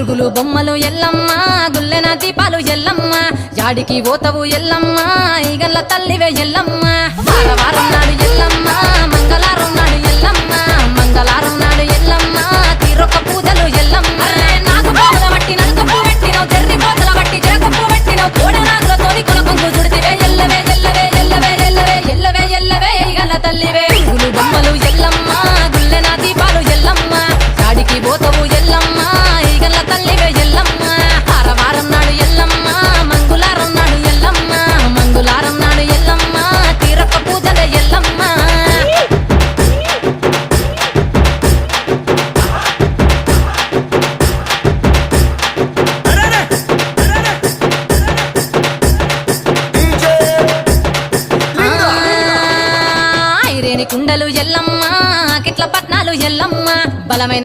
పురుగులు బొమ్మలు ఎల్లమ్మ గుల్లెన దీపాలు ఎల్లమ్మ యాడికి పోతవు ఎల్లమ్మ ఈగల్ల తల్లివే ఎల్లమ్మ వారం నాడు ఎల్లమ్మ మంగళవారం నాడు ఎల్లమ్మ మంగళవారం నాడు ఎల్లమ్మ తీరొక్క పూజలు ఎల్లమ్మ నాకు పూల బట్టి నలుకప్పు పెట్టినవు తెర్రి పోతల బట్టి జరకప్పు పెట్టినవు కోడనాగులతోని కొనకొంగు చుడితివే ఎల్లవే ఎల్లవే ఎల్లవే ఎల్లవే ఎల్లవే ఎల్లవే ఈగల్ల తల్లివే పురుగులు బొమ్మలు ఎల్లమ్మ గుల్లెన దీపాలు ఎల్లమ్మ యాడికి పోతవు ఎల్లమ్మ ఈగల్ల తల్లివే ఎల్లమ్మ వారం నాడు ఎల్లమ్మ మంగళవారం నాడు ఎల్లమ్మ మంగళవారం నాడు ఎల్లమ్మ తీరొక్క పూజలే ఎల్లమ్మ ఐరేని కుండలు ఎల్లమ్మ కిట్ల పట్నాలు ఎల్లమ్మ బలమైన